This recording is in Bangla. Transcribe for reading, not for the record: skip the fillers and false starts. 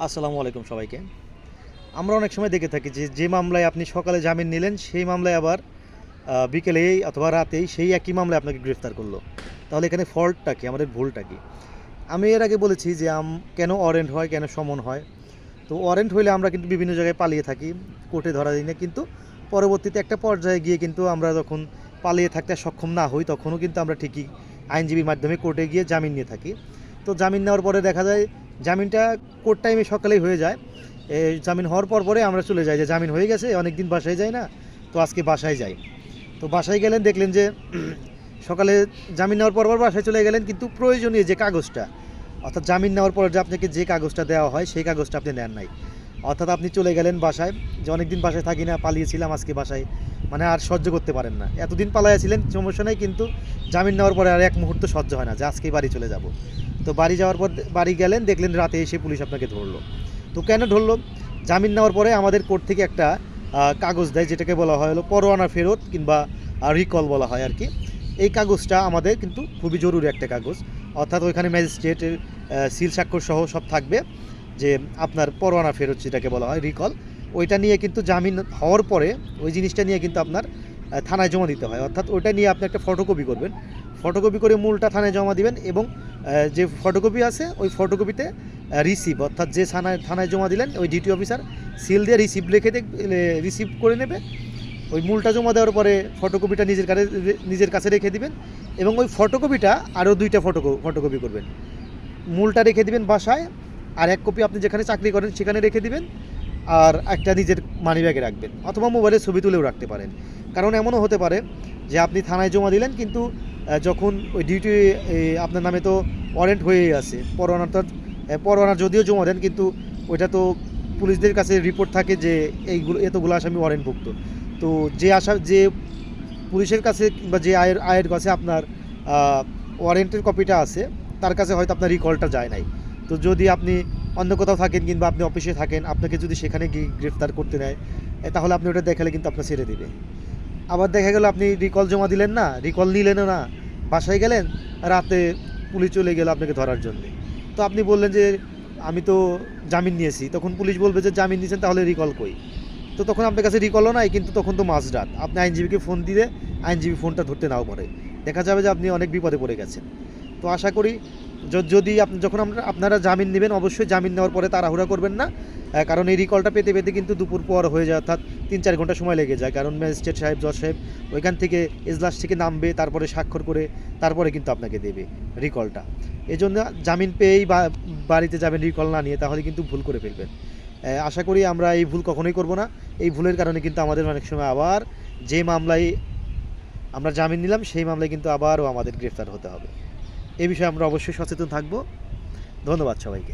আসসালামু আলাইকুম সবাইকে। আমরা অনেক সময় দেখে থাকি যে মামলায় আপনি সকালে জামিন নিলেন, সেই মামলায় আবার বিকেলেই অথবা রাতেই সেই একই মামলায় আপনাকে গ্রেফতার করলো। তাহলে এখানে ফল্টটা কি? আমাদের ভুলটা কি? আমি এর আগে বলেছি যে কেন ওয়ারেন্ট হয়, কেন সমন হয়। তো ওয়ারেন্ট হইলে আমরা কিন্তু বিভিন্ন জায়গায় পালিয়ে থাকি, কোর্টে ধরা দিই না। কিন্তু পরবর্তীতে একটা পর্যায়ে গিয়ে কিন্তু আমরা যখন পালিয়ে থাকতে সক্ষম না হই, তখনও কিন্তু আমরা ঠিকই আইনজীবীর মাধ্যমে কোর্টে গিয়ে জামিন নিয়ে থাকি। তো জামিন নেওয়ার পরে দেখা যায় জামিনটা কোর্ট টাইমে সকালেই হয়ে যায়। জামিন হওয়ার পরে আমরা চলে যাই যে জামিন হয়ে গেছে, অনেক দিন বাসায় যাই না, তো আজকে বাসায় যাই। তো বাসায় গেলেন, দেখলেন যে সকালে জামিন নেওয়ার পর বাসায় চলে গেলেন, কিন্তু প্রয়োজনীয় যে কাগজটা, অর্থাৎ জামিন নেওয়ার পর যে আপনাকে যে কাগজটা দেওয়া হয় সেই কাগজটা আপনি নেন নাই। অর্থাৎ আপনি চলে গেলেন বাসায়, যে অনেক দিন বাসায় থাকি না, পালিয়েছিলাম, আজকে বাসায় মানে আর সহ্য করতে পারেন না। এতদিন পালাইয়াছিলেন সমস্যা নেই, কিন্তু জামিন নেওয়ার পরে আর এক মুহূর্ত সহ্য হয় না যে আজকেই বাড়ি চলে যাব। তো বাড়ি যাওয়ার পর বাড়ি গেলেন, দেখলেন রাতে এসে পুলিশ আপনাকে ধরলো। তো কেন ধরলো? জামিন নেওয়ার পরে আমাদের কোর্ট থেকে একটা কাগজ দেয়, যেটাকে বলা হয় হলো পরোয়ানা ফেরত কিংবা রিকল বলা হয় আর কি। এই কাগজটা আমাদের কিন্তু খুবই জরুরি একটা কাগজ। অর্থাৎ ওইখানে ম্যাজিস্ট্রেটের সিল স্বাক্ষর সহ সব থাকবে, যে আপনার পরোয়ানা ফেরত যেটাকে বলা হয় রিকল। ওইটা নিয়ে কিন্তু জামিন হওয়ার পরে ওই জিনিসটা নিয়ে কিন্তু আপনার থানায় জমা দিতে হয়। অর্থাৎ ওইটা নিয়ে আপনি একটা ফটোকপি করবেন, ফটোকপি করে মূলটা থানায় জমা দিবেন, এবং যে ফটোকপি আছে ওই ফটোকপিতে রিসিভ, অর্থাৎ যে থানায় জমা দিলেন ওই ডিটি অফিসার সিল দিয়ে রিসিভ লিখে রিসিভ করে নেবে। ওই মূলটা জমা দেওয়ার পরে ফটোকপিটা নিজের কাছে রেখে দিবেন, এবং ওই ফটোকপিটা আরও দুইটা ফটোকপি করবেন। মূলটা রেখে দিবেন বাসায়, আর এক কপি আপনি যেখানে চাকরি করেন সেখানে রেখে দিবেন, আর একটা নিজের মানিব্যাগে রাখবেন, অথবা মোবাইলে ছবি তুলেও রাখতে পারেন। কারণ এমনও হতে পারে যে আপনি থানায় জমা দিলেন, কিন্তু যখন ওই ডিউটি আপনার নামে তো ওয়ারেন্ট হয়েই আছে, পরোয়ানা যদিও জমা দেন, কিন্তু ওইটা তো পুলিশদের কাছে রিপোর্ট থাকে যে এতগুলো আসামি ওয়ারেন্টভুক্ত। তো যে পুলিশের কাছে কিংবা যে আয়ের কাছে আপনার ওয়ারেন্টের কপিটা আছে, তার কাছে হয়তো আপনার রিকলটা যায় নাই। তো যদি আপনি অন্য কোথাও থাকেন কিংবা আপনি অফিসে থাকেন, আপনাকে যদি সেখানে গিয়ে গ্রেফতার করতে নেয়, তাহলে আপনি ওটা দেখালে কিন্তু আপনার ছেড়ে দেবে। আবার দেখা গেল আপনি রিকল জমা দিলেন না, রিকল নিলেনও না, বাসায় গেলেন, রাতে পুলিশ চলে গেল আপনাকে ধরার জন্য। তো আপনি বললেন যে আমি তো জামিন নিয়েছি, তখন পুলিশ বলবে যে জামিন নিয়েছেন, তাহলে রিকল কই? তো তখন আপনার কাছে রিকলও নাই, কিন্তু তখন তো মাঝরাত, আপনি আইনজীবীকে ফোন দিলে আইনজীবী ফোনটা ধরতে নাও পারে, দেখা যাবে যে আপনি অনেক বিপদে পড়ে গেছেন। তো আশা করি যদি আপনি যখন আপনারা জামিন নেবেন, অবশ্যই জামিন নেওয়ার পরে তাড়াহুড়া করবেন না। কারণ এই রিকলটা পেতে পেতে কিন্তু দুপুর পর হয়ে যায়, অর্থাৎ 3-4 ঘন্টা সময় লেগে যায়। কারণ ম্যাজিস্ট্রেট সাহেব, জজ সাহেব ওইখান থেকে এজলাস থেকে নামবে, তারপরে স্বাক্ষর করে তারপরে কিন্তু আপনাকে দেবে রিকলটা। এই জন্য জামিন পেয়েই বাড়িতে যাবেন রিকল না নিয়ে, তাহলে কিন্তু ভুল করে ফেলবেন। আশা করি আমরা এই ভুল কখনোই করব না। এই ভুলের কারণে কিন্তু আমাদের অনেক সময় আবার যে মামলায় আমরা জামিন নিলাম সেই মামলায় কিন্তু আবারও আমাদের গ্রেফতার হতে হবে। এই বিষয়ে আমরা অবশ্যই সচেতন থাকব। ধন্যবাদ সবাইকে।